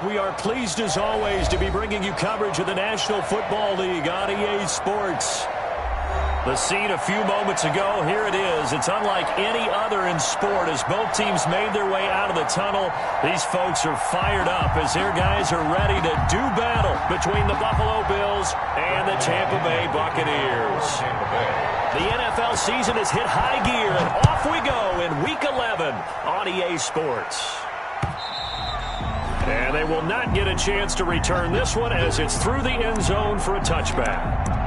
We are pleased as always to be bringing you coverage of the National Football League on EA Sports. The scene a few moments ago, here it is. It's unlike any other in sport as both teams made their way out of the tunnel. These folks are fired up as their guys are ready to do battle between the Buffalo Bills and the Tampa Bay Buccaneers. The NFL season has hit high gear, and off we go in Week 11 on EA Sports. And they will not get a chance to return this one as it's through the end zone for a touchback.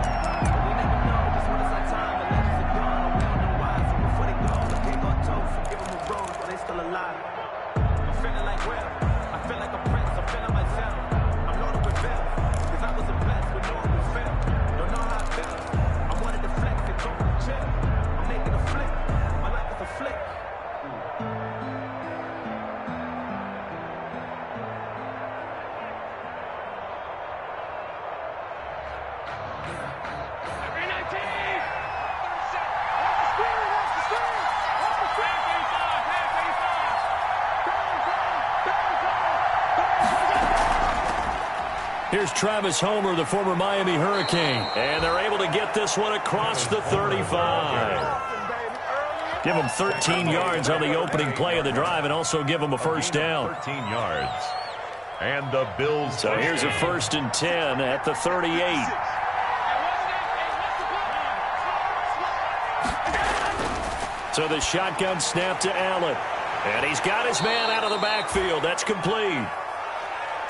Here's Travis Homer, the former Miami Hurricane. And they're able to get this one across the 35. Give them 13 yards on the opening play of the drive and also give them a first down. 13 yards. And the Bills. So here's a 1st and 10 at the 38. So the shotgun snap to Allen. And he's got his man out of the backfield. That's complete.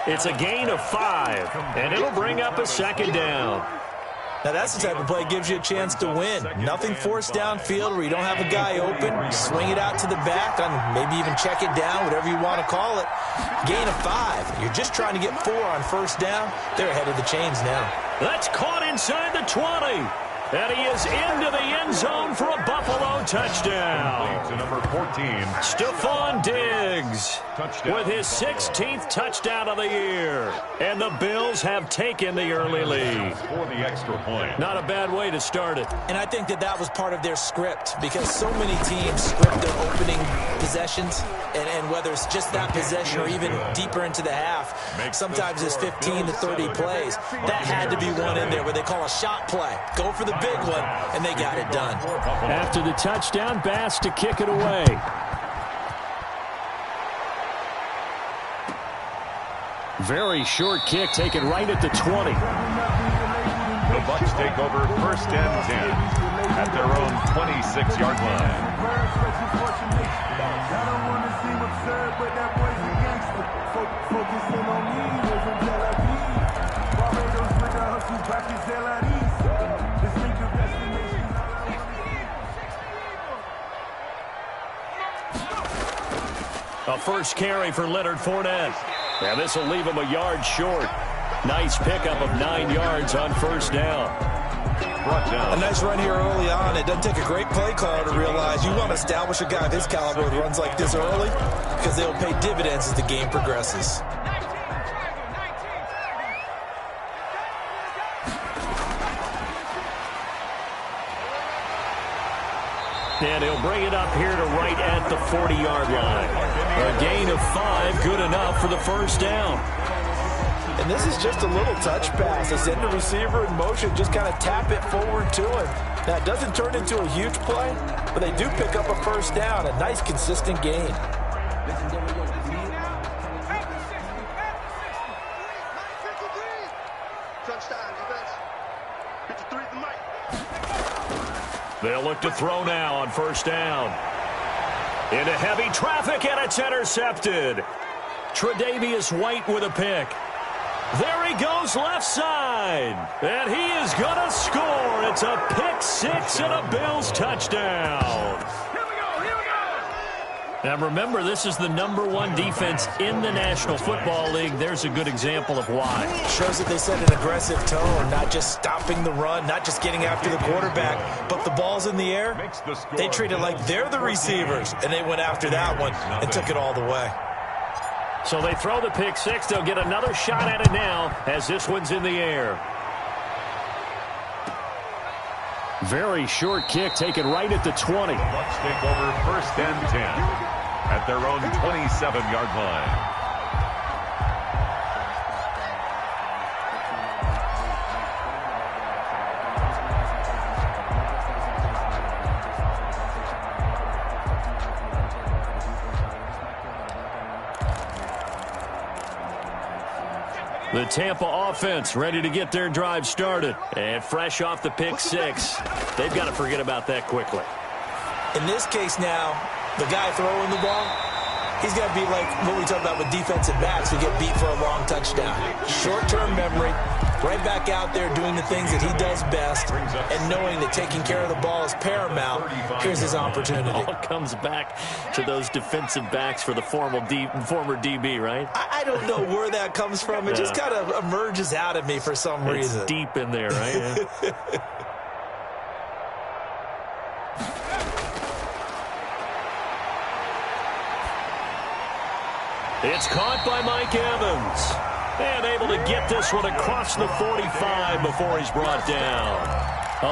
It's a gain of 5, and it'll bring up a 2nd down. Now that's the type of play that gives you a chance to win. Nothing forced downfield where you don't have a guy open. Swing it out to the back, and maybe even check it down, whatever you want to call it. Gain of 5. You're just trying to get 4 on 1st down. They're ahead of the chains now. That's caught inside the 20. And he is into the end zone for a Buffalo touchdown. To number 14. Stephon Diggs with his 16th touchdown of the year. And the Bills have taken the early lead. For the extra point. Not a bad way to start it. And I think that was part of their script because so many teams script their opening possessions. And whether it's just that possession or even deeper into the half, sometimes it's 15 to 30 plays. That had to be one in there where they call a shot play. Go for the big one, and they got it done. After the touchdown, Bass to kick it away. Very short kick taken right at the 20. The Bucs take over 1st and 10 at their own 26-yard line. A first carry for Leonard Fournette. And this will leave him a yard short. Nice pickup of 9 yards on 1st down. A nice run here early on. It doesn't take a great play caller to realize you want to establish a guy of his caliber who runs like this early because they'll pay dividends as the game progresses. And he'll bring it up here to right at the 40-yard line. A gain of 5, good enough for the 1st down. And this is just a little touch pass. They send the receiver in motion, just kind of tap it forward to him. Now, it doesn't turn into a huge play, but they do pick up a 1st down, a nice, consistent gain. They'll look to throw now on 1st down. Into heavy traffic, and it's intercepted. Tre'Davious White with a pick. There he goes left side. And he is going to score. It's a pick 6 and a Bills touchdown. Now remember, this is the #1 defense in the National Football League. There's a good example of why. Shows that they set an aggressive tone, not just stopping the run, not just getting after the quarterback, but the ball's in the air. They treat it like they're the receivers, and they went after that one and took it all the way. So they throw the pick 6. They'll get another shot at it now as this one's in the air. Very short kick taken right at the 20. The Bucs take over 1st and 10 at their own 27-yard line. The Tampa offense ready to get their drive started. And fresh off the pick six, they've got to forget about that quickly. In this case now, the guy throwing the ball, he's got to be like what we talk about with defensive backs who get beat for a long touchdown. Short-term memory, right back out there doing the things that he does best, and knowing that taking care of the ball is paramount. Here's his opportunity. It all comes back to those defensive backs for the former DB, right? I don't know where that comes from. It just kind of emerges out of me for some reason. It's deep in there, right? Yeah. It's caught by Mike Evans. And able to get this one across the 45 before he's brought down.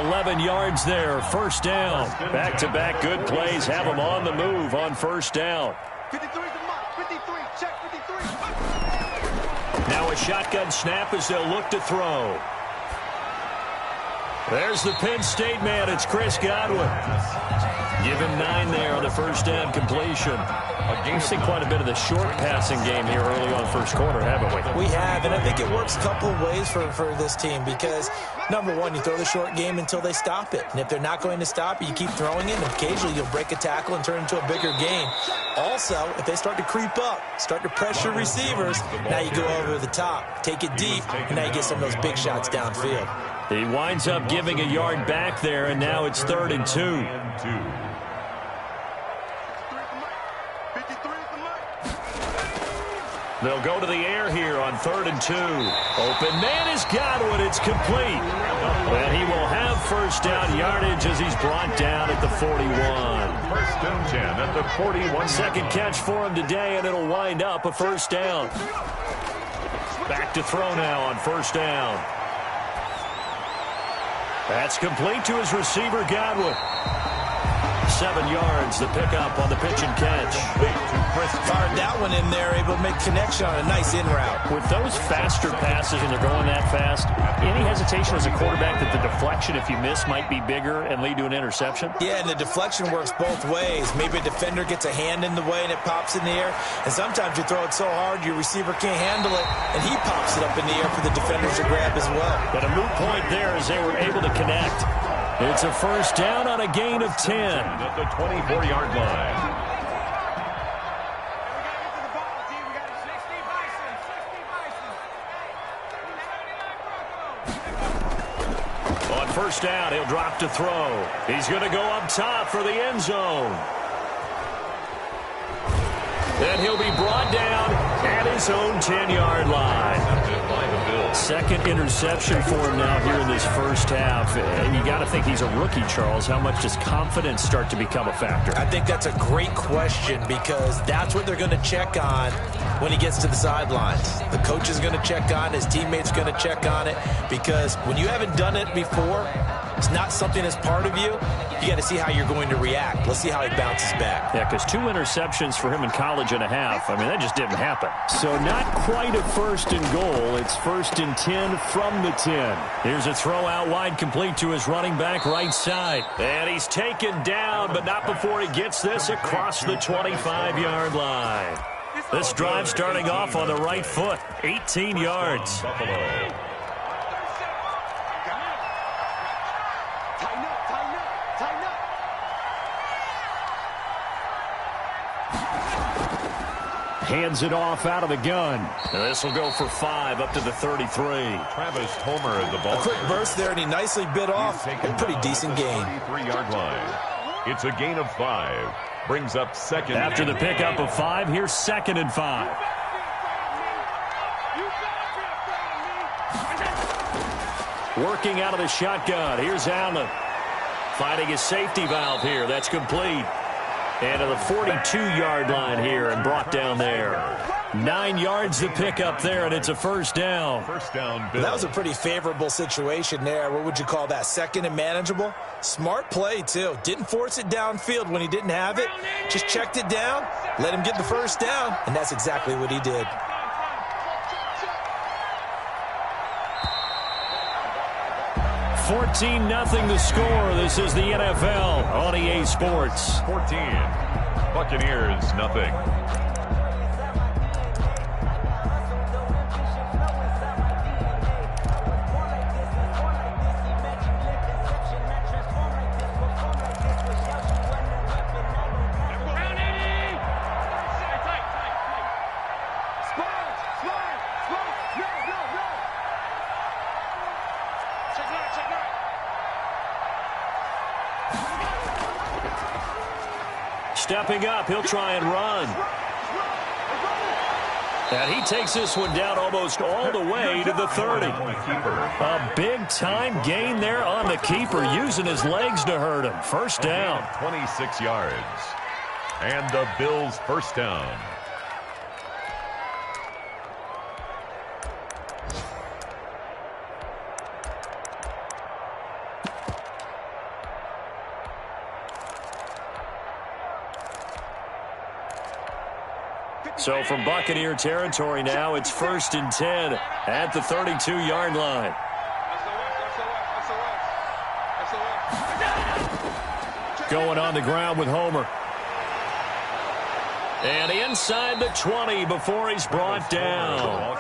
11 yards there, first down. Back-to-back good plays have him on the move on first down. 53 the mark. 53, check 53. Now a shotgun snap as they'll look to throw. There's the Penn State man. It's Chris Godwin. Give him 9 there on the first down completion. We've seen quite a bit of the short passing game here early on first quarter, haven't we? We have, and I think it works a couple of ways for this team because, number one, you throw the short game until they stop it. And if they're not going to stop it, you keep throwing it, and occasionally you'll break a tackle and turn it into a bigger game. Also, if they start to creep up, start to pressure receivers, now you go over the top, take it deep, and now you get some of those big shots downfield. He winds up giving a yard back there, and now it's 3rd and 2. They'll go to the air here on 3rd and 2. Open man is Godwin. It's complete. And he will have first down yardage as he's brought down at the 41. 1st and 10 at the 41. Second catch for him today, and it'll wind up a first down. Back to throw now on first down. That's complete to his receiver, Godwin. 7 yards, the pickup on the pitch and catch. Fired that one in there, able to make connection on a nice in route. With those faster passes when they're going that fast, any hesitation as a quarterback that the deflection, if you miss, might be bigger and lead to an interception? Yeah, and the deflection works both ways. Maybe a defender gets a hand in the way and it pops in the air. And sometimes you throw it so hard your receiver can't handle it, and he pops it up in the air for the defenders to grab as well. But a moot point there as they were able to connect. It's a first down on a gain of 10. At the 24-yard line. On first down, he'll drop to throw. He's going to go up top for the end zone. And he'll be brought down at his own 10-yard line. Second interception for him now here in this first half. And you got to think he's a rookie, Charles. How much does confidence start to become a factor? I think that's a great question because that's what they're going to check on when he gets to the sidelines. The coach is going to check on, his teammates going to check on it, because when you haven't done it before, it's not something that's part of you. You got to see how you're going to react. Let's see how he bounces back. Yeah, because 2 interceptions for him in college and a half. I mean, that just didn't happen. So not quite a first and goal. It's 1st and 10 from the 10. Here's a throw out wide, complete to his running back right side. And he's taken down, but not before he gets this across the 25-yard line. This drive starting off on the right foot, 18 yards. Buffalo. Hands it off out of the gun. This will go for 5 up to the 33. Travis Homer at the ball. A quick burst there, and he nicely bit off. A pretty decent gain. 33-yard line. It's a gain of 5. Brings up second. After the pickup of 5, here's 2nd and 5. Working out of the shotgun. Here's Allen. Finding his safety valve here. That's complete. And to the 42-yard line here and brought down there. 9 yards to pick up there, and it's a first down. First down, Bill. That was a pretty favorable situation there. What would you call that? Second and manageable? Smart play, too. Didn't force it downfield when he didn't have it. Just checked it down, let him get the first down, and that's exactly what he did. $14-0 the score. This is the NFL on EA Sports. 14. Buccaneers, nothing. Stepping up, he'll try and run. And he takes this one down almost all the way to the 30. A big-time gain there on the keeper, using his legs to hurt him. First down. 26 yards. And the Bills first down. So from Buccaneer territory now, it's 1st and 10 at the 32-yard line. Going on the ground with Homer. And inside the 20 before he's brought down.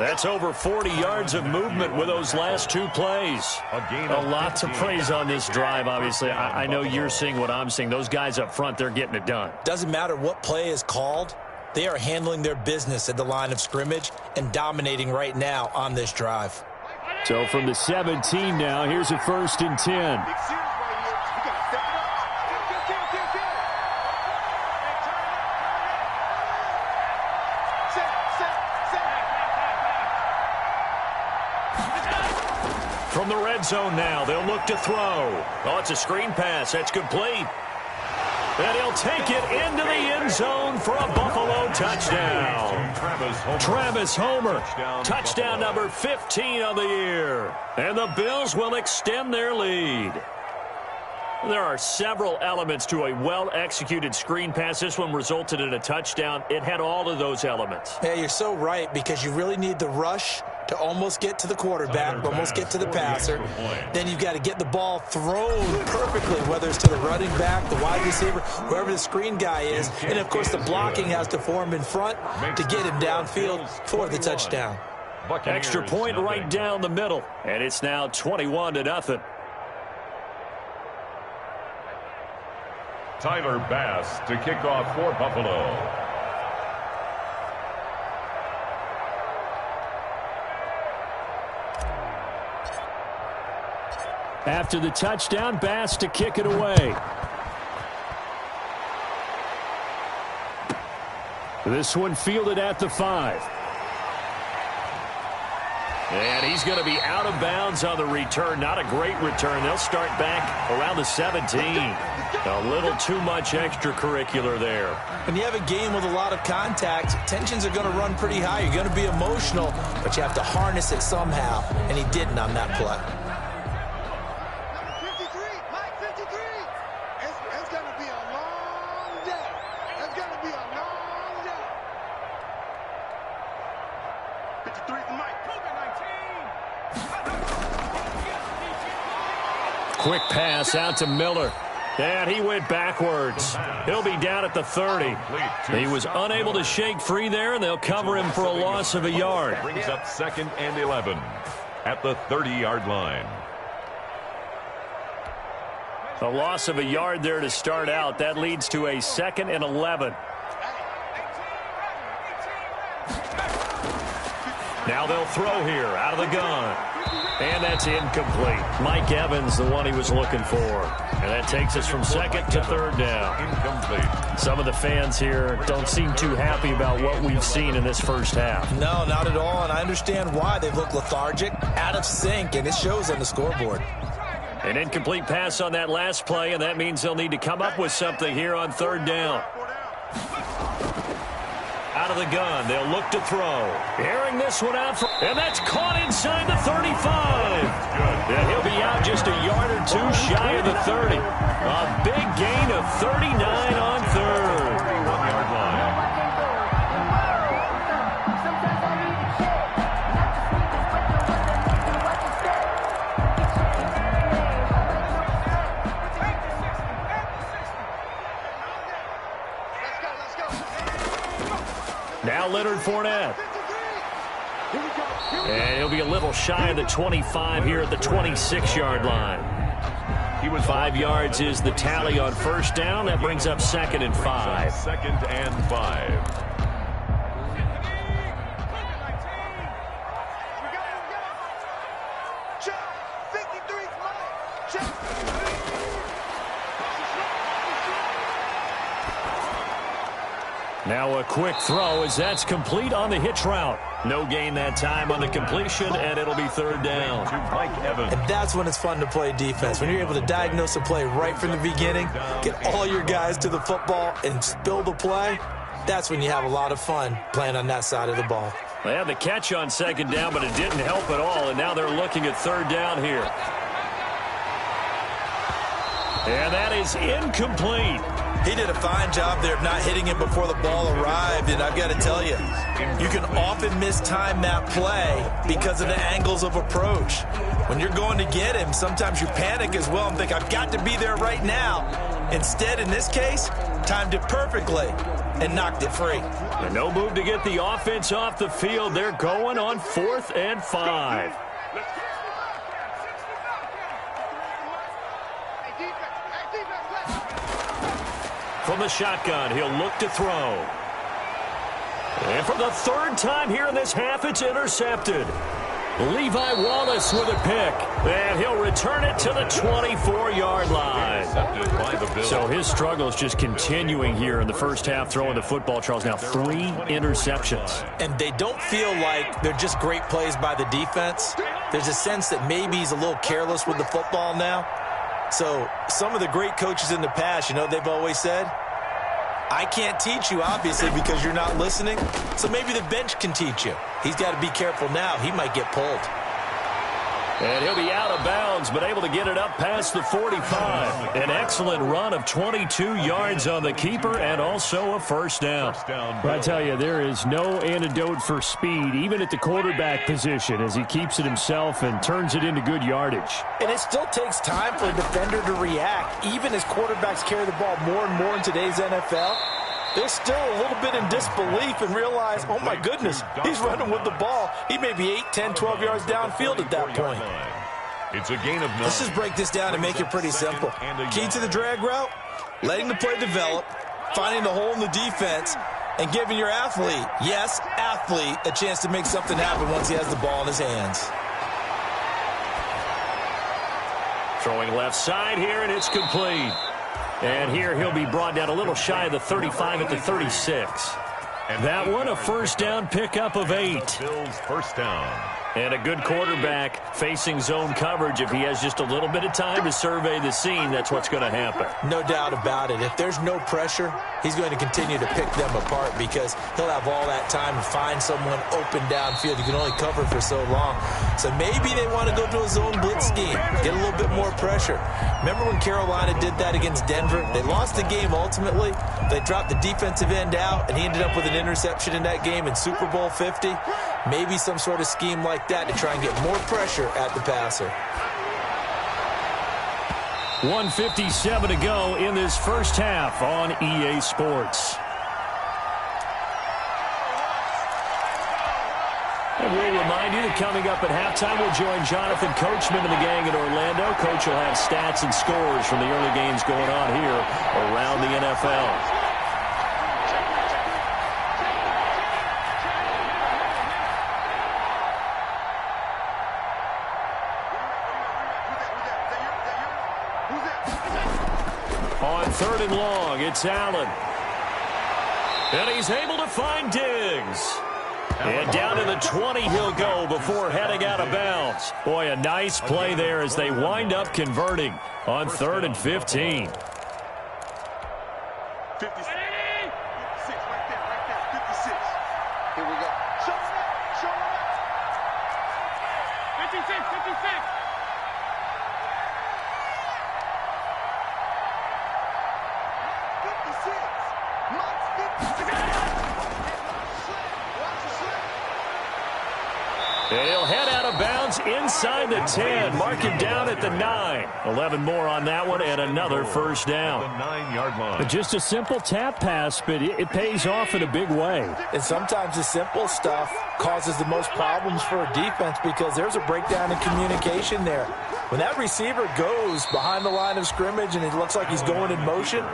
That's over 40 yards of movement with those last two plays. A lot to praise on this drive, obviously. I know you're seeing what I'm seeing. Those guys up front, they're getting it done. Doesn't matter what play is called. They are handling their business at the line of scrimmage and dominating right now on this drive. So from the 17 now, here's a 1st and 10. From the red zone now, they'll look to throw. Oh, it's a screen pass. That's complete. And he'll take it into the end zone for a Buffalo touchdown. Travis Homer. Touchdown number 15 on the year. And the Bills will extend their lead. There are several elements to a well-executed screen pass. This one resulted in a touchdown. It had all of those elements. Yeah, you're so right, because you really need the rush to almost get to the quarterback, almost get to the passer. Then you've got to get the ball thrown perfectly, whether it's to the running back, the wide receiver, whoever the screen guy is. And, of course, the blocking has to form in front to get him downfield for the touchdown. Extra point right down the middle. And it's now 21-0. Tyler Bass to kick off for Buffalo. After the touchdown, Bass to kick it away. This one fielded at the 5. And he's going to be out of bounds on the return. Not a great return. They'll start back around the 17. A little too much extracurricular there. When you have a game with a lot of contact, tensions are going to run pretty high. You're going to be emotional, but you have to harness it somehow, and he didn't on that play. Number 53, Mike 53. It's going to be a long day. It's going to be a long day. 53 for Mike. Quick pass out to Miller. And he went backwards. He'll be down at the 30. He was unable to shake free there, and they'll cover him for a loss of a yard. Brings up 2nd and 11 at the 30-yard line. A loss of a yard there to start out. That leads to a 2nd and 11. Now they'll throw here out of the gun. And that's incomplete. Mike Evans, the one he was looking for. And that takes us from 2nd to 3rd down. Incomplete. Some of the fans here don't seem too happy about what we've seen in this first half. No, not at all, and I understand why. They've looked lethargic, out of sync, and it shows on the scoreboard. An incomplete pass on that last play, and that means they'll need to come up with something here on 3rd down. Out of the gun, they'll look to throw. Airing this one out, and that's caught inside the 35. And he'll be out just a yard or two shy of the 30. A big gain of 39 on 3rd. 31-yard line. Now Leonard Fournette. And he'll be a little shy of the 25 here at the 26-yard line. He was 5 yards is the tally on 1st down. That brings up 2nd and 5. 2nd and 5. Now a quick throw as that's complete on the hitch route. No gain that time on the completion, and it'll be third down. To Mike Evans. And that's when it's fun to play defense. When you're able to diagnose a play right from the beginning, get all your guys to the football and spill the play, that's when you have a lot of fun playing on that side of the ball. They had the catch on second down, but it didn't help at all, and now they're looking at third down here. And that is incomplete. He did a fine job there of not hitting it before the ball arrived, and I've got to tell you, you can often mistime that play because of the angles of approach. When you're going to get him, sometimes you panic as well and think, I've got to be there right now. Instead, in this case, timed it perfectly and knocked it free. And no move to get the offense off the field. They're going on 4th and 5. From the shotgun, he'll look to throw. And for the third time here in this half, it's intercepted. Levi Wallace with a pick. And he'll return it to the 24-yard line. So his struggle is just continuing here in the first half, throwing the football. Charles, now 3 interceptions. And they don't feel like they're just great plays by the defense. There's a sense that maybe he's a little careless with the football now. So some of the great coaches in the past, you know, they've always said, I can't teach you, obviously, because you're not listening. So maybe the bench can teach you. He's got to be careful now. He might get pulled. And he'll be out of bounds, but able to get it up past the 45. An excellent run of 22 yards on the keeper and also a first down. But I tell you, there is no antidote for speed, even at the quarterback position, as he keeps it himself and turns it into good yardage. And it still takes time for a defender to react. Even as quarterbacks carry the ball more and more in today's NFL, they're still a little bit in disbelief and realize, oh, my goodness, he's running with the ball. He may be 8, 10, 12 yards downfield at that point. It's a gain of 9. Let's just break this down and make it pretty simple. Key to the drag route, letting the play develop, finding the hole in the defense, and giving your athlete, yes, athlete, a chance to make something happen once he has the ball in his hands. Throwing left side here, and it's complete. And here he'll be brought down a little shy of the 35 at the 36. And that one, a first down pickup of 8. Bills first down. And a good quarterback facing zone coverage. If he has just a little bit of time to survey the scene, that's what's going to happen. No doubt about it. If there's no pressure, he's going to continue to pick them apart because he'll have all that time to find someone open downfield. You can only cover for so long. So maybe they want to go to a zone blitz scheme, get a little bit more pressure. Remember when Carolina did that against Denver? They lost the game ultimately. They dropped the defensive end out, and he ended up with an interception in that game in Super Bowl 50. Maybe some sort of scheme like that to try and get more pressure at the passer. 1:57 to go in this first half on EA Sports. And we'll remind you that coming up at halftime, we'll join Jonathan Coachman and the gang in Orlando. Coach will have stats and scores from the early games going on here around the NFL. On 3rd and long, it's Allen. And he's able to find Diggs. And down to the 20 he'll go before heading out of bounds. Boy, a nice play there as they wind up converting on 3rd and 15. 56 right there, 56. Here we go. Show him up, show him up. 56, 56. And he'll head out of bounds inside the 10. Mark him down at the 9. 11 more on that one and another first down. The 9-yard line. Just a simple tap pass, but it pays off in a big way. And sometimes the simple stuff causes the most problems for a defense because there's a breakdown in communication there. When that receiver goes behind the line of scrimmage and it looks like he's going in motion,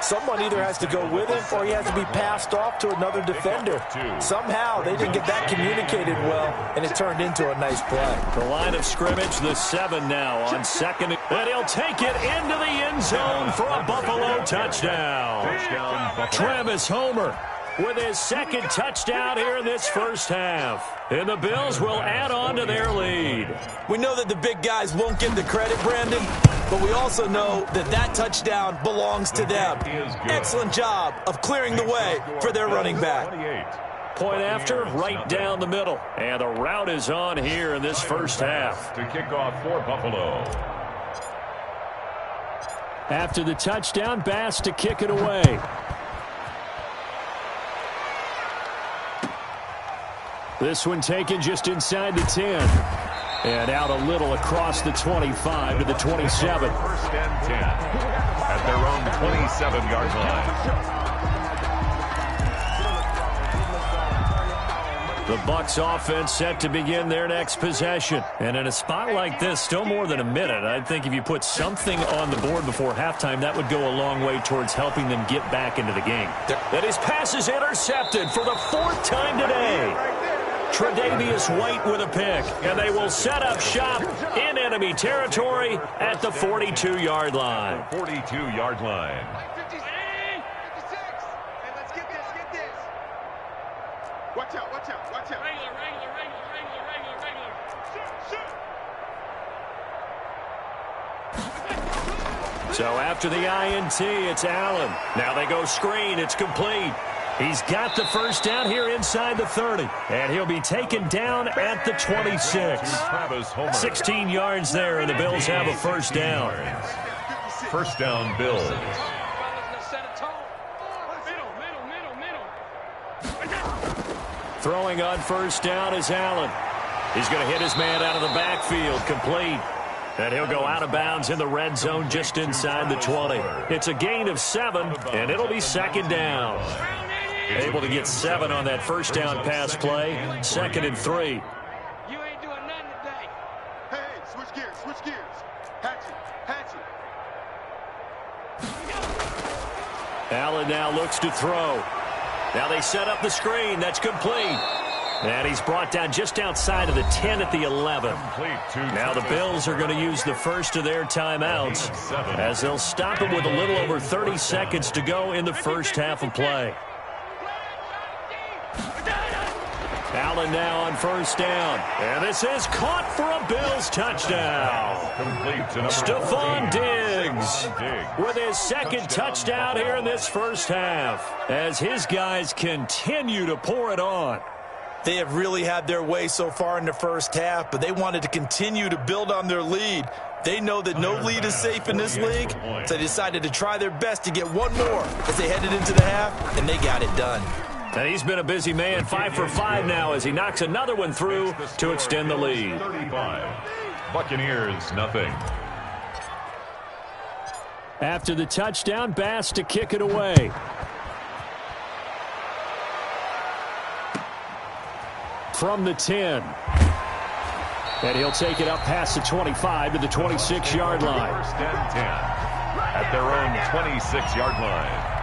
someone either has to go with him or he has to be passed off to another defender. Somehow they didn't get that communicated well, and it turned into a nice play. The line of scrimmage, the 7 now on 2nd. And he'll take it into the end zone for a Buffalo touchdown. Touchdown, Buffalo. Travis Homer with his second touchdown here in this first half. And the Bills will add on to their lead. We know that the big guys won't get the credit, Brandon, but we also know that that touchdown belongs to them. Excellent job of clearing the way for their running back. Point after, right down the middle. And the route is on here in this first half. To kick off for Buffalo. After the touchdown, Bass to kick it away. This one taken just inside the 10. And out a little across the 25 to the 27. First and 10 at their own 27-yard line. The Bucs offense set to begin their next possession. And in a spot like this, still more than a minute, I think if you put something on the board before halftime, that would go a long way towards helping them get back into the game. And his pass is intercepted for the 4th time today. Tre'Davious White with a pick, and they will set up shop in enemy territory at the 42-yard line. 42-yard line. 56. Hey, let's get this. Watch out. Regular. Shoot. So after the INT, it's Allen. Now they go screen. It's complete. He's got the first down here inside the 30. And he'll be taken down at the 26. 16 yards there, and the Bills have a first down. First down, Bills. Throwing on first down is Allen. He's going to hit his man out of the backfield, complete. And he'll go out of bounds in the red zone just inside the 20. It's a gain of 7, and it'll be second down. Able to get 7 on that first down pass play. 2nd and 3. You ain't doing nothing today. Hey, switch gears. Hatch it. Allen now looks to throw. Now they set up the screen. That's complete. And he's brought down just outside of the 10 at the 11. Now the Bills are going to use the first of their timeouts as they'll stop it with a little over 30 seconds to go in the first half of play. Allen now on first down. And this is caught for a Bills touchdown. Stephon Diggs with his second touchdown here in this first half as his guys continue to pour it on. They have really had their way so far in the first half, but they wanted to continue to build on their lead. They know that no lead is safe in this league, so they decided to try their best to get one more as they headed into the half, and they got it done. And he's been a busy man, 5 for 5 now as he knocks another one through to extend the lead. 35. Buccaneers, nothing. After the touchdown, Bass to kick it away. From the 10. And he'll take it up past the 25 to the 26-yard line. First and 10 at their own 26-yard line.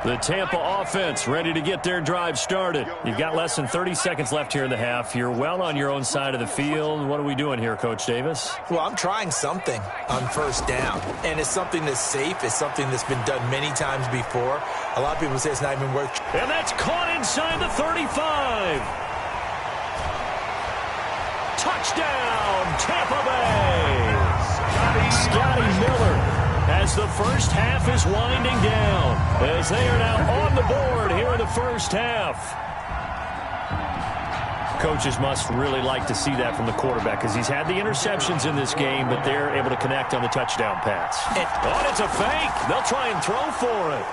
The Tampa offense ready to get their drive started. You've got less than 30 seconds left here in the half. You're well on your own side of the field. What are we doing here, Coach Davis? Well, I'm trying something on first down, and it's something that's safe. It's something that's been done many times before. A lot of people say it's not even worth. And that's caught inside the 35. Touchdown, Tampa Bay. Scotty Miller. As the first half is winding down, as they are now on the board here in the first half. Coaches must really like to see that from the quarterback because he's had the interceptions in this game, but they're able to connect on the touchdown pass. Oh, it's a fake. They'll try and throw for it.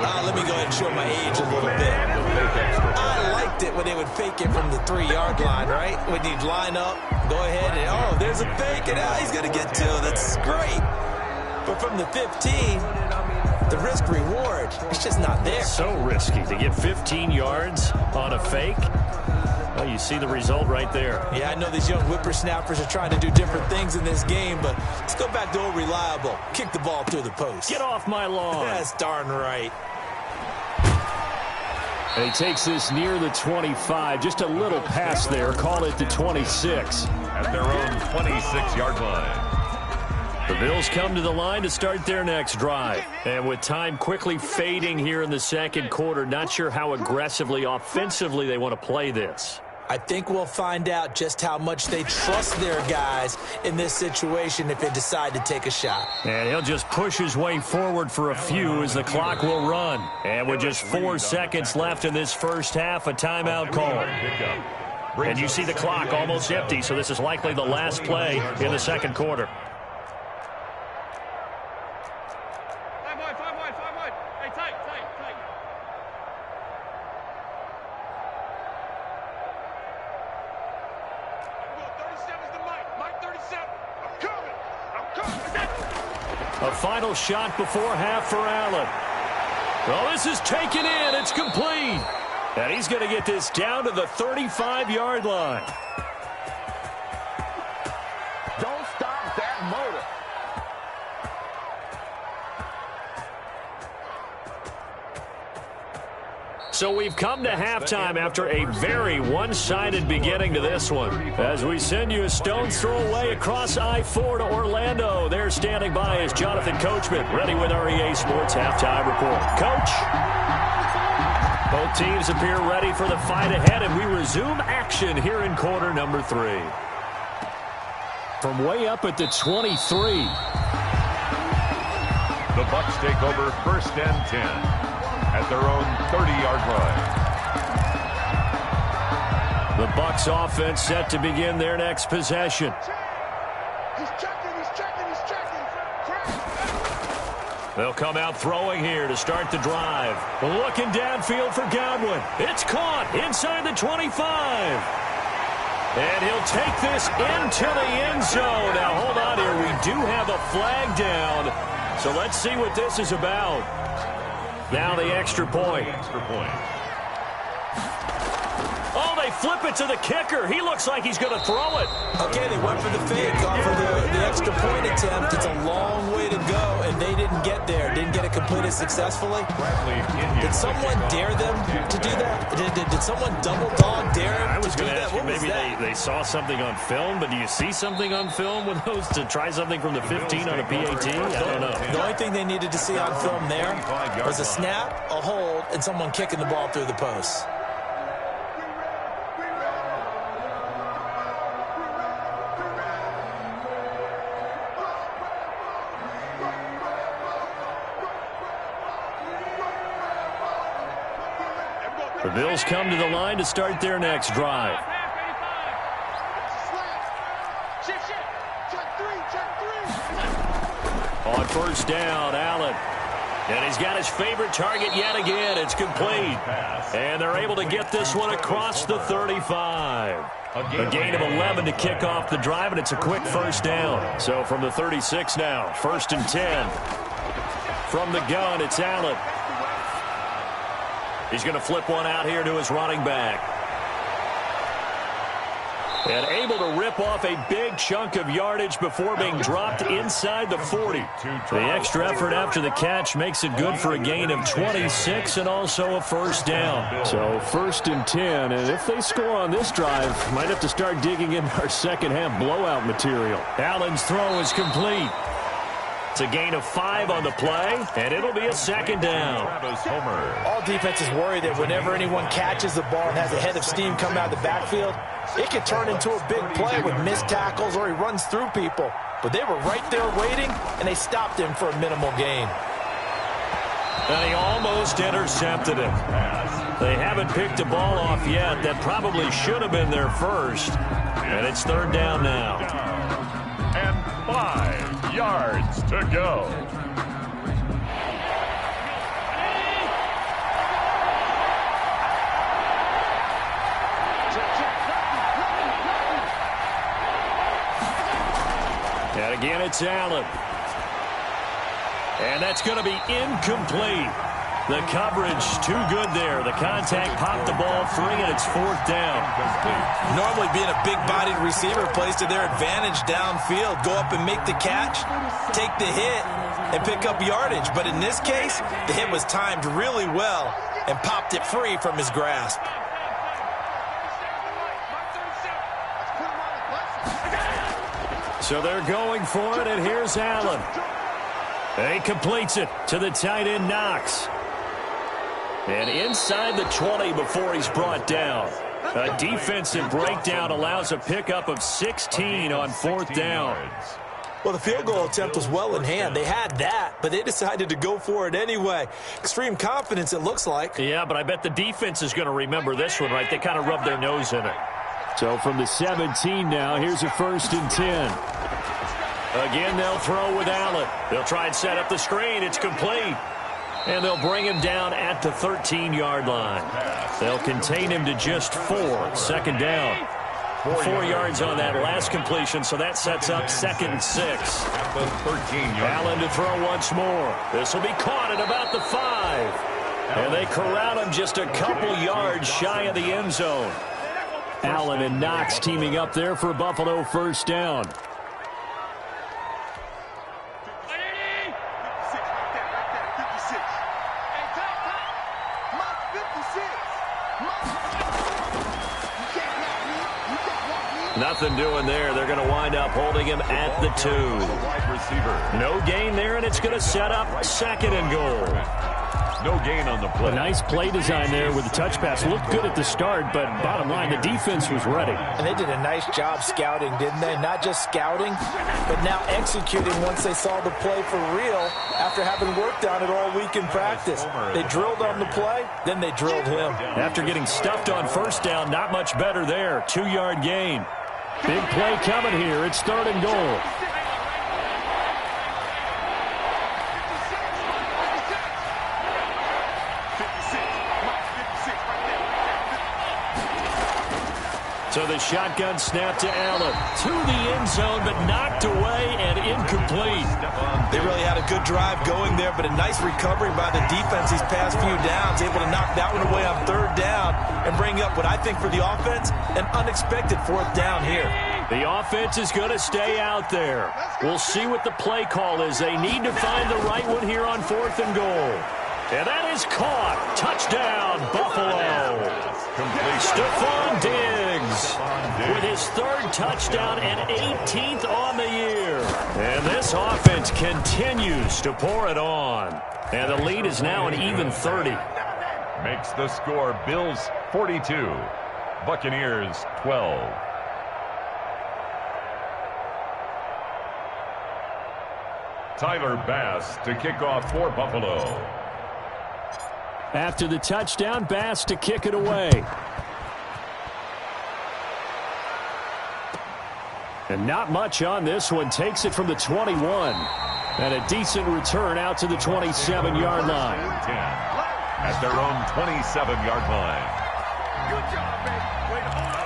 Let me go ahead and show my age a little bit. I liked it when they would fake it from the 3-yard line, right? When you'd line up, go ahead and, oh, there's a fake, and he's going to get 2. That's great. But from the 15, the risk-reward, it's just not there. So risky to get 15 yards on a fake. Well, you see the result right there. Yeah, I know these young whippersnappers are trying to do different things in this game, but let's go back to old reliable. Kick the ball through the post. Get off my lawn. That's darn right. And he takes this near the 25. Just a little pass there. Call it the 26. at their own 26-yard line. The Bills come to the line to start their next drive. And with time quickly fading here in the second quarter, not sure how aggressively, offensively they want to play this. I think we'll find out just how much they trust their guys in this situation if they decide to take a shot. And he'll just push his way forward for a few as the clock will run. And with just 4 seconds left in this first half, a timeout call. And you see the clock almost empty, so this is likely the last play in the second quarter. A final shot before half for Allen. Well, this is taken in. It's complete. And he's going to get this down to the 35-yard line. Don't stop that motor. So we've come to halftime after a very one-sided beginning to this one. As we send you a stone's throw away across I-4 to Orlando. There standing by is Jonathan Coachman, ready with our EA Sports Halftime Report. Coach, both teams appear ready for the fight ahead, and we resume action here in quarter number 3. From way up at the 23. The Bucs take over 1st and 10. At their own 30-yard line. The Bucs offense set to begin their next possession. He's checking. They'll come out throwing here to start the drive. Looking downfield for Godwin. It's caught inside the 25. And he'll take this into the end zone. Now, hold on here. We do have a flag down. So let's see what this is about. Now the extra point. Oh, they flip it to the kicker. He looks like he's going to throw it. Okay, they went for the fake, gone for the extra point attempt. It's a long way to go, and they didn't get there. Didn't get it completed successfully. Did someone dare them to do that? Did someone double dog dare them I was to do going to that? ask you, maybe they saw something on film, but do you see something on film with those to try something from the 15 on a PAT? I don't know. The only thing they needed to see on film there was a snap, a hold, and someone kicking the ball through the post. The Bills come to the line to start their next drive. On first down, Allen. And he's got his favorite target yet again. It's complete. And they're able to get this one across the 35. A gain of 11 to kick off the drive, and it's a quick first down. So from the 36 now, 1st and 10. From the gun, it's Allen. He's going to flip one out here to his running back. And able to rip off a big chunk of yardage before being dropped inside the 40. The extra effort after the catch makes it good for a gain of 26 and also a first down. So 1st and 10, and if they score on this drive, might have to start digging in our second half blowout material. Allen's throw is complete. It's a gain of 5 on the play, and it'll be a second down. All defenses worry that whenever anyone catches the ball and has a head of steam come out of the backfield, it can turn into a big play with missed tackles or he runs through people. But they were right there waiting, and they stopped him for a minimal gain. And he almost intercepted it. They haven't picked the ball off yet. That probably should have been their first. And it's 3rd down now. And 5 yards to go. And again, it's Allen. And that's going to be incomplete. The coverage too good there. The contact popped the ball free, and it's 4th down. Normally being a big-bodied receiver plays to their advantage downfield. Go up and make the catch, take the hit, and pick up yardage. But in this case, the hit was timed really well and popped it free from his grasp. So they're going for it, and here's Allen. He completes it to the tight end, Knox. And inside the 20 before he's brought down. A defensive breakdown allows a pickup of 16 on 4th down. Well, the field goal attempt was well in hand. They had that, but they decided to go for it anyway. Extreme confidence, it looks like. Yeah, but I bet the defense is going to remember this one, right? They kind of rubbed their nose in it. So from the 17 now, here's a 1st and 10. Again, they'll throw with Allen. They'll try and set up the screen. It's complete. And they'll bring him down at the 13-yard line. They'll contain him to just 4. 2nd down. 4 yards on that last completion, so that sets up 2nd and 6. At the 13-yard Allen to throw once more. This will be caught at about the 5. And they corral him just a couple yards shy of the end zone. Allen and Knox teaming up there for Buffalo 1st down. Nothing doing there. They're going to wind up holding him at the 2. wide receiver. No gain there, and it's going to set up 2nd and goal. No gain on the play. A nice play design there with the touch pass. Looked good at the start, but bottom line, the defense was ready. And they did a nice job scouting, didn't they? Not just scouting, but now executing once they saw the play for real after having worked on it all week in practice. They drilled on the play, then they drilled him. After getting stuffed on 1st down, not much better there. 2-yard gain. Big play coming here. It's 3rd and goal. So the shotgun snap to Allen. To the end zone, but knocked away and incomplete. They really had a good drive going there, but a nice recovery by the defense these past few downs, able to knock that one away on 3rd down and bring up what I think for the offense, an unexpected 4th down here. The offense is going to stay out there. We'll see what the play call is. They need to find the right one here on 4th and goal. And that is caught. Touchdown, Buffalo. Stephon Diggs with his 3rd touchdown and 18th on the year. And this offense continues to pour it on. And the lead is now an even 30. Makes the score Bills 42, Buccaneers 12. Tyler Bass to kick off for Buffalo. After the touchdown, Bass to kick it away. And not much on this one. Takes it from the 21. And a decent return out to the 27-yard line. 10 at their own 27-yard line. Good job, baby. Way to hold on.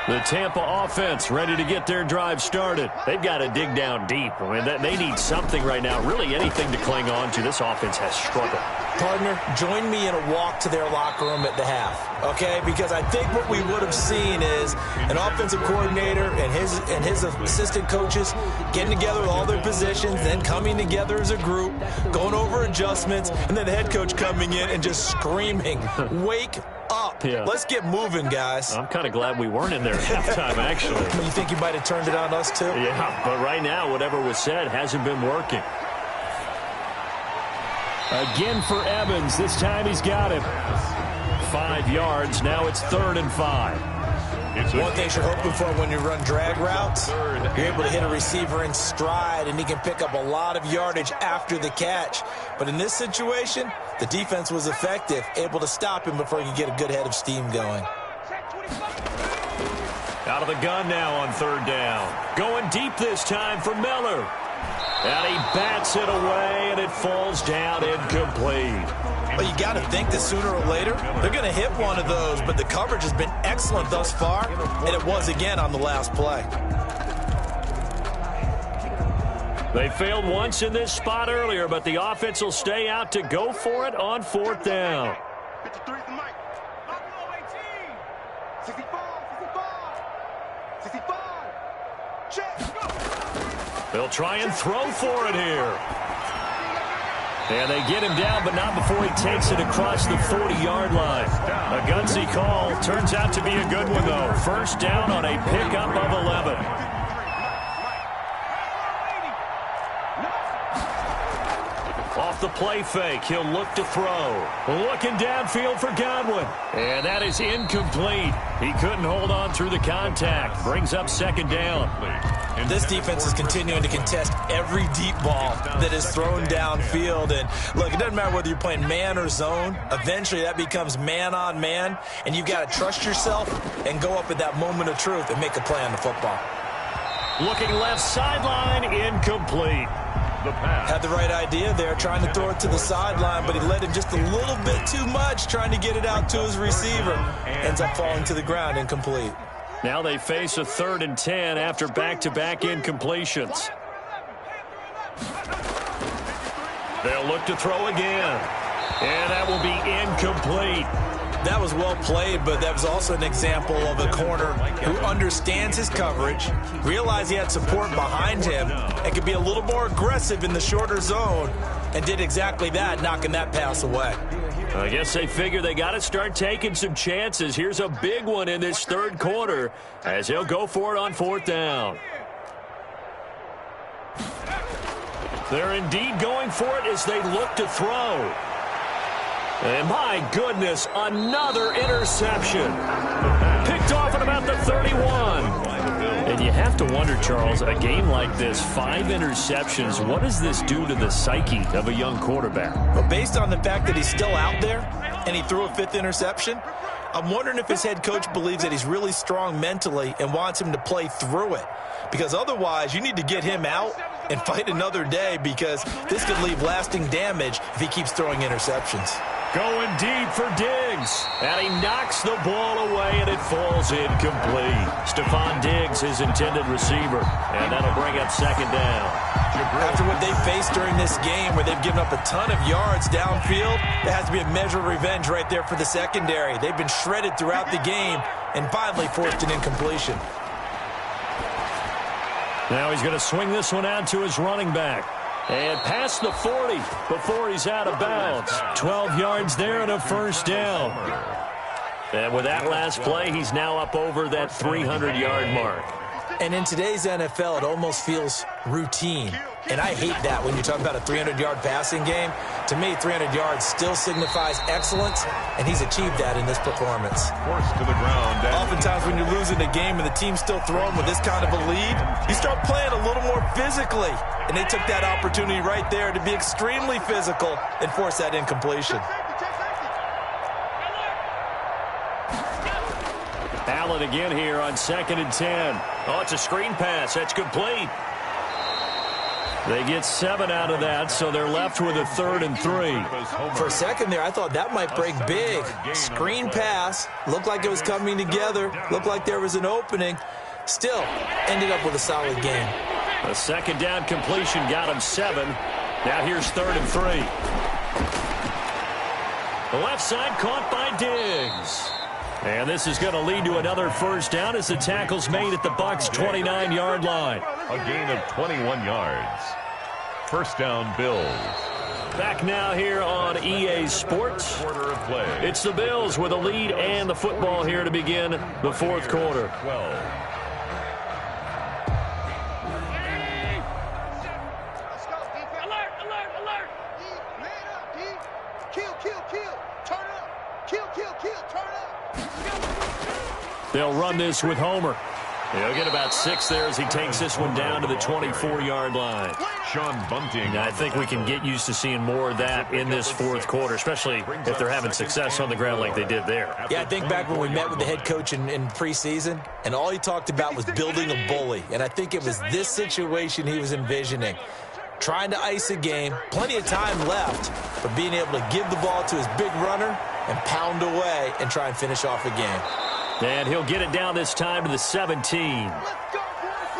The Tampa offense ready to get their drive started. They've got to dig down deep. I mean, they need something right now, really anything to cling on to. This offense has struggled. Partner, join me in a walk to their locker room at the half, okay? Because I think what we would have seen is an offensive coordinator and his assistant coaches getting together with all their positions, then coming together as a group, going over adjustments, and then the head coach coming in and just screaming, wake up. Yeah. Let's get moving, guys. I'm kind of glad we weren't in there at halftime, actually. You think you might have turned it on us, too? Yeah, but right now, whatever was said hasn't been working. Again for Evans. This time he's got him. 5 yards. Now it's 3rd and 5. One thing you're hoping for when you run drag routes, you're able to hit a receiver in stride, and he can pick up a lot of yardage after the catch. But in this situation, the defense was effective, able to stop him before he could get a good head of steam going. Out of the gun now on 3rd down. Going deep this time for Miller. And he bats it away, and it falls down incomplete. Well, you got to think that sooner or later, they're going to hit one of those, but the coverage has been excellent thus far, and it was again on the last play. They failed once in this spot earlier, but the offense will stay out to go for it on 4th down. 53 is the mic. 65, 65. Check. They'll try and throw for it here. And they get him down, but not before he takes it across the 40-yard line. A gutsy call. Turns out to be a good one, though. First down on a pickup of 11. Off the play fake, he'll look to throw. Looking downfield for Godwin. And that is incomplete. He couldn't hold on through the contact. Brings up second down. This defense is continuing to contest every deep ball that is thrown downfield. And look, it doesn't matter whether you're playing man or zone. Eventually that becomes man on man. And you've got to trust yourself and go up at that moment of truth and make a play on the football. Looking left sideline, incomplete. Had the right idea there, trying to throw it to the sideline, but he led him just a little bit too much, trying to get it out to his receiver. Ends up falling to the ground, incomplete. Now they face a 3rd and 10 after back-to-back incompletions. They'll look to throw again. And that will be incomplete. That was well played, but that was also an example of a corner who understands his coverage, realized he had support behind him, and could be a little more aggressive in the shorter zone, and did exactly that, knocking that pass away. I guess they figure they got to start taking some chances. Here's a big one in this 3rd quarter as he'll go for it on 4th down. They're indeed going for it as they look to throw. And my goodness, another interception. Picked off at about the 31. And you have to wonder, Charles, a game like this, 5 interceptions, what does this do to the psyche of a young quarterback? But based on the fact that he's still out there and he threw a 5th interception, I'm wondering if his head coach believes that he's really strong mentally and wants him to play through it. Because otherwise, you need to get him out and fight another day, because this could leave lasting damage if he keeps throwing interceptions. Going deep for Diggs. And he knocks the ball away, and it falls incomplete. Stephon Diggs, his intended receiver. And that'll bring up second down. After what they faced during this game, where they've given up a ton of yards downfield, there has to be a measure of revenge right there for the secondary. They've been shredded throughout the game and finally forced an incompletion. Now he's going to swing this one out to his running back. And past the 40 before he's out of bounds. 12 yards there and a first down. And with that last play, he's now up over that 300-yard mark. And in today's NFL, it almost feels routine. And I hate that when you talk about a 300-yard passing game. To me, 300 yards still signifies excellence, and he's achieved that in this performance. Forced to the ground. Oftentimes when you're losing a game and the team's still throwing with this kind of a lead, you start playing a little more physically. And they took that opportunity right there to be extremely physical and force that incompletion. Allen again here on 2nd and 10. Oh, it's a screen pass. That's complete. They get 7 out of that, so they're left with a 3rd and 3. For a second there, I thought that might break big. Screen pass. Looked like it was coming together. Looked like there was an opening. Still, ended up with a solid game. A second down completion got him 7. Now here's 3rd and 3. The left side caught by Diggs. And this is going to lead to another first down as the tackle's made at the Bucs' 29-yard line. A gain of 21 yards. First down, Bills. Back now here on EA Sports. Quarter of play. It's the Bills with a lead and the football here to begin the 4th quarter. 12. They'll run this with Homer. He'll get about 6 there as he takes this one down to the 24-yard line. Sean Bunting. And I think we can get used to seeing more of that in this 4th quarter, especially if they're having success on the ground like they did there. Yeah, I think back when we met with the head coach in preseason, and all he talked about was building a bully. And I think it was this situation he was envisioning. Trying to ice a game, plenty of time left, but being able to give the ball to his big runner and pound away and try and finish off a game. And he'll get it down this time to the 17.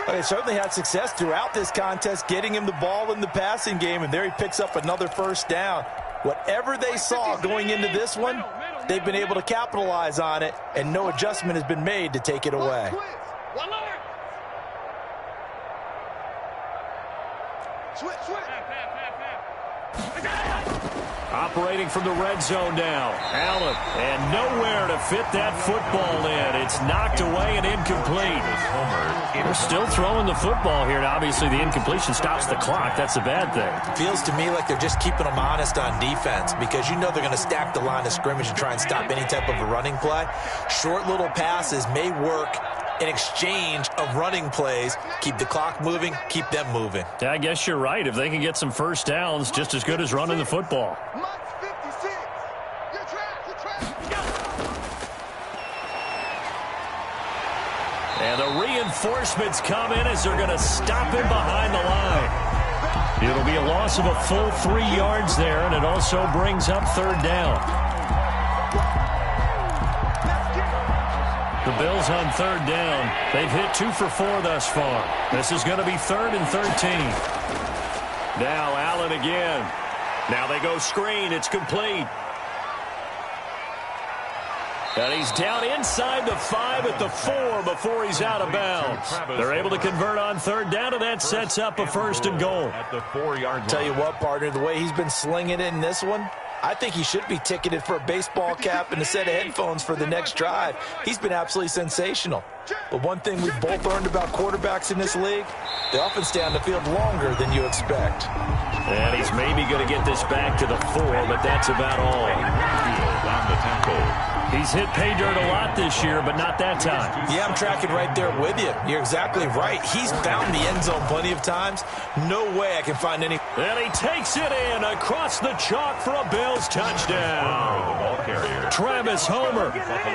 They certainly had success throughout this contest, getting him the ball in the passing game, and there he picks up another first down. Whatever they saw going into this one, they've been able to capitalize on it, and no adjustment has been made to take it away. Operating from the red zone now. Allen, and nowhere to fit that football in. It's knocked away and incomplete. They're still throwing the football here. Now, obviously, the incompletion stops the clock. That's a bad thing. Feels to me like they're just keeping them honest on defense because you know they're going to stack the line of scrimmage and try and stop any type of a running play. Short little passes may work in exchange of running plays. Keep the clock moving, keep them moving. I guess you're right. If they can get some first downs, just as good as running the football. And the reinforcements come in as they're going to stop him behind the line. It'll be a loss of a full 3 yards there, and it also brings up third down. The Bills on third down. They've hit 2 for 4 thus far. This is going to be 3rd and 13. Now Allen again. Now they go screen. It's complete. And he's down inside the 5 at the 4 before he's out of bounds. They're able to convert on third down, and that sets up a 1st and goal. At the 4-yard line. Tell you what, partner, the way he's been slinging it in this one, I think he should be ticketed for a baseball cap and a set of headphones for the next drive. He's been absolutely sensational. But one thing we've both learned about quarterbacks in this league, they often stay on the field longer than you expect. And he's maybe going to get this back to the 4, but that's about all. On the tackle. He's hit pay dirt a lot this year, but not that time. Yeah, I'm tracking right there with you. You're exactly right. He's found the end zone plenty of times. No way I can find any. And he takes it in across the chalk for a Bills touchdown. The ball carrier. Travis Homer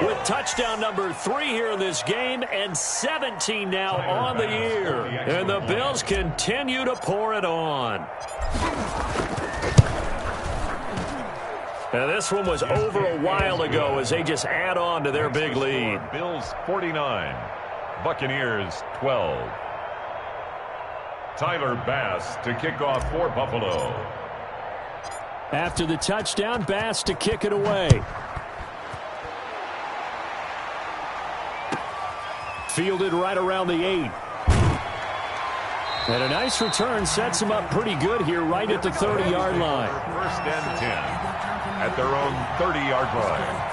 with touchdown number 3 here in this game, and 17 now on the year. And the Bills continue to pour it on. Now, this one was over a while ago as they just add on to their big lead. Bills 49, Buccaneers 12. Tyler Bass to kick off for Buffalo. After the touchdown, Bass to kick it away. Fielded right around the 8. And a nice return sets him up pretty good here right at the 30-yard line. 1st and 10 at their own 30-yard line.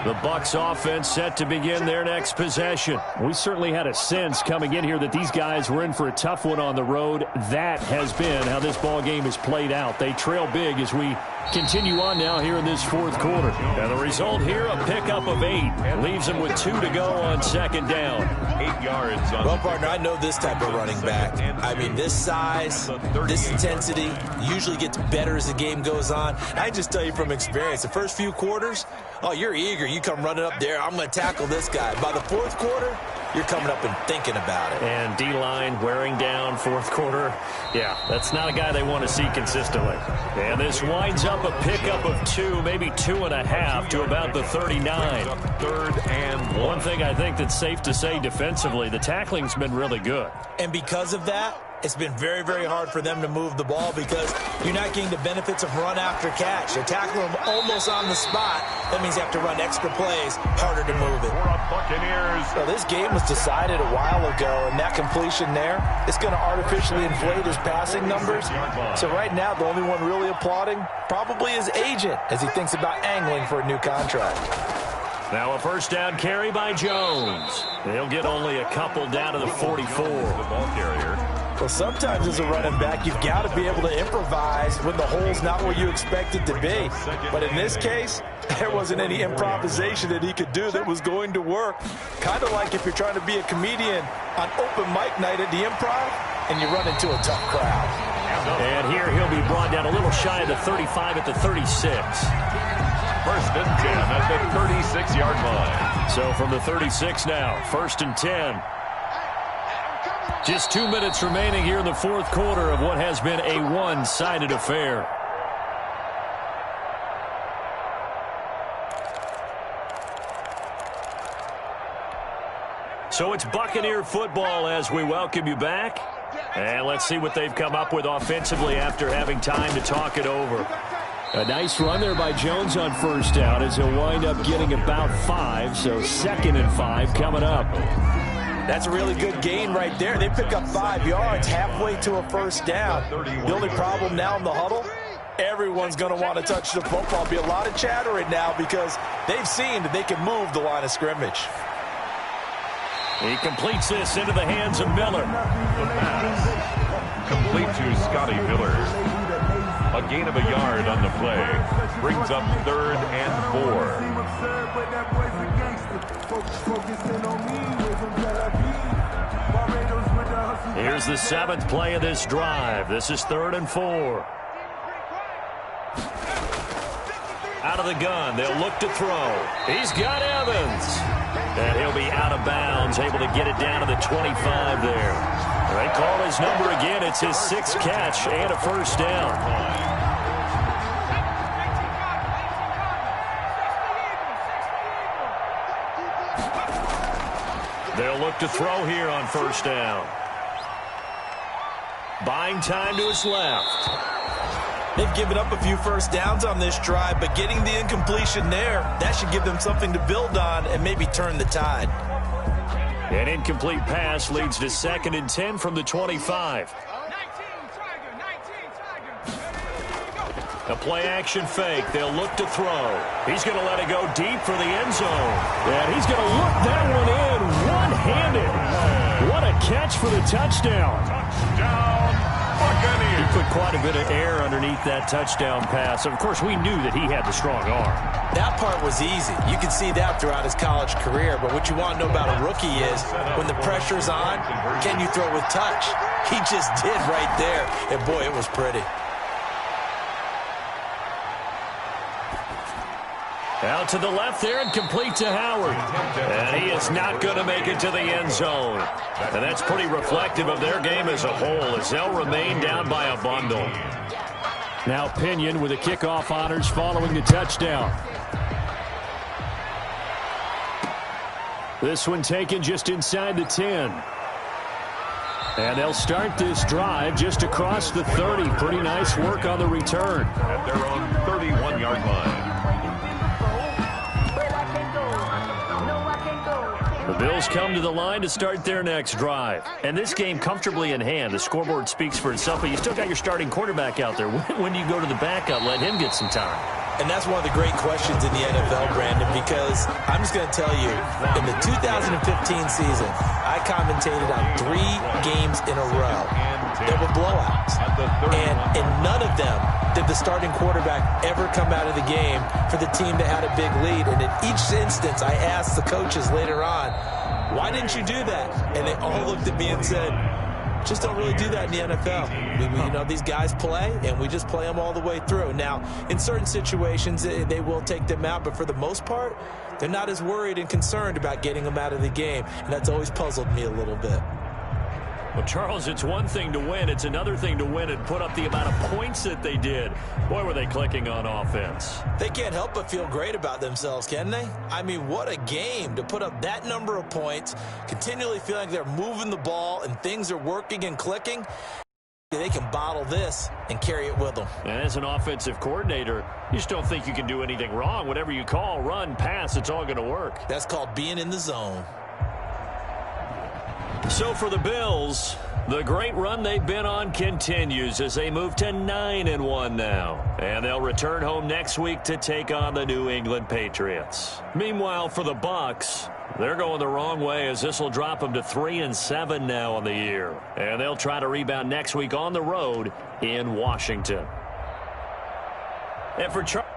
The Bucs offense set to begin their next possession. We certainly had a sense coming in here that these guys were in for a tough one on the road. That has been how this ball game has played out. They trail big as we continue on now here in this 4th quarter. And the result here, a pickup of 8. Leaves them with 2 to go on 2nd down. 8 yards on. Well, partner, I know this type of running back. I mean, this size, this intensity usually gets better as the game goes on. I just tell you from experience, the first few quarters, oh, you're eager. You come running up there, I'm going to tackle this guy. By the 4th quarter, you're coming up and thinking about it. And D-line wearing down 4th quarter. Yeah, that's not a guy they want to see consistently. And this winds up a pickup of 2, maybe 2.5 to about the 39. 3rd and 1. One thing I think that's safe to say defensively, the tackling's been really good. And because of that, it's been very, very hard for them to move the ball because you're not getting the benefits of run after catch. They're tackling them almost on the spot. That means you have to run extra plays, harder to move it. Buccaneers. Well, this game was decided a while ago, and that completion there is going to artificially inflate his passing numbers. So right now, the only one really applauding probably his agent as he thinks about angling for a new contract. Now a 1st down carry by Jones. He'll get only a couple down to the 44. The ball carrier. Well, sometimes as a running back, you've got to be able to improvise when the hole's not where you expect it to be. But in this case, there wasn't any improvisation that he could do that was going to work. Kind of like if you're trying to be a comedian on open mic night at the Improv and you run into a tough crowd. And here he'll be brought down a little shy of the 35 at the 36. 1st and 10 at the 36-yard line. So from the 36 now, 1st and 10. Just 2 minutes remaining here in the 4th quarter of what has been a one-sided affair. So it's Buccaneer football as we welcome you back. And let's see what they've come up with offensively after having time to talk it over. A nice run there by Jones on 1st down as he'll wind up getting about 5. So 2nd and 5 coming up. That's a really good gain right there. They pick up 5 yards halfway to a first down. The only problem now in the huddle, everyone's going to want to touch the football. Be a lot of chattering now because they've seen that they can move the line of scrimmage. He completes this into the hands of Miller. The pass. Complete to Scotty Miller. A gain of a yard on the play. Brings up 3rd and 4. Here's the 7th play of this drive. This is 3rd and 4. Out of the gun, they'll look to throw. He's got Evans. And he'll be out of bounds, able to get it down to the 25 there. They call his number again. It's his 6th catch and a first down. They'll look to throw here on first down. Buying time to his left. They've given up a few first downs on this drive, but getting the incompletion there, that should give them something to build on and maybe turn the tide. An incomplete pass leads to 2nd and 10 from the 25. A play-action fake. They'll look to throw. He's going to let it go deep for the end zone. And he's going to look that one in one-handed. What a catch for the touchdown. Touchdown, Buccaneers. He put quite a bit of air underneath that touchdown pass. Of course, we knew that he had the strong arm. That part was easy. You can see that throughout his college career. But what you want to know about a rookie is when the pressure's on, can you throw with touch? He just did right there. And, boy, it was pretty. Out to the left there and complete to Howard. And he is not going to make it to the end zone. And that's pretty reflective of their game as a whole as they'll remain down by a bundle. Now Pinion with the kickoff honors following the touchdown. This one taken just inside the 10. And they'll start this drive just across the 30. Pretty nice work on the return. At their own 31-yard line. The Bills come to the line to start their next drive. And this game comfortably in hand. The scoreboard speaks for itself, but you still got your starting quarterback out there. When do you go to the backup? Let him get some time. And that's one of the great questions in the NFL, Brandon, because I'm just going to tell you, in the 2015 season, I commentated on 3 games in a row. There were blowouts. And in none of them did the starting quarterback ever come out of the game for the team that had a big lead. And in each instance, I asked the coaches later on, why didn't you do that? And they all looked at me and said, just don't really do that in the NFL. You know, these guys play, and we just play them all the way through. Now, in certain situations, they will take them out, but for the most part, they're not as worried and concerned about getting them out of the game, and that's always puzzled me a little bit. Well, Charles, it's one thing to win. It's another thing to win and put up the amount of points that they did. Boy, were they clicking on offense. They can't help but feel great about themselves, can they? I mean, what a game to put up that number of points, continually feeling like they're moving the ball and things are working and clicking. They can bottle this and carry it with them. And as an offensive coordinator, you just don't think you can do anything wrong. Whatever you call, run, pass, it's all going to work. That's called being in the zone. So for the Bills, the great run they've been on continues as they move to 9-1 now. And they'll return home next week to take on the New England Patriots. Meanwhile, for the Bucs, they're going the wrong way as this will drop them to 3-7 now on the year. And they'll try to rebound next week on the road in Washington. And for Charles.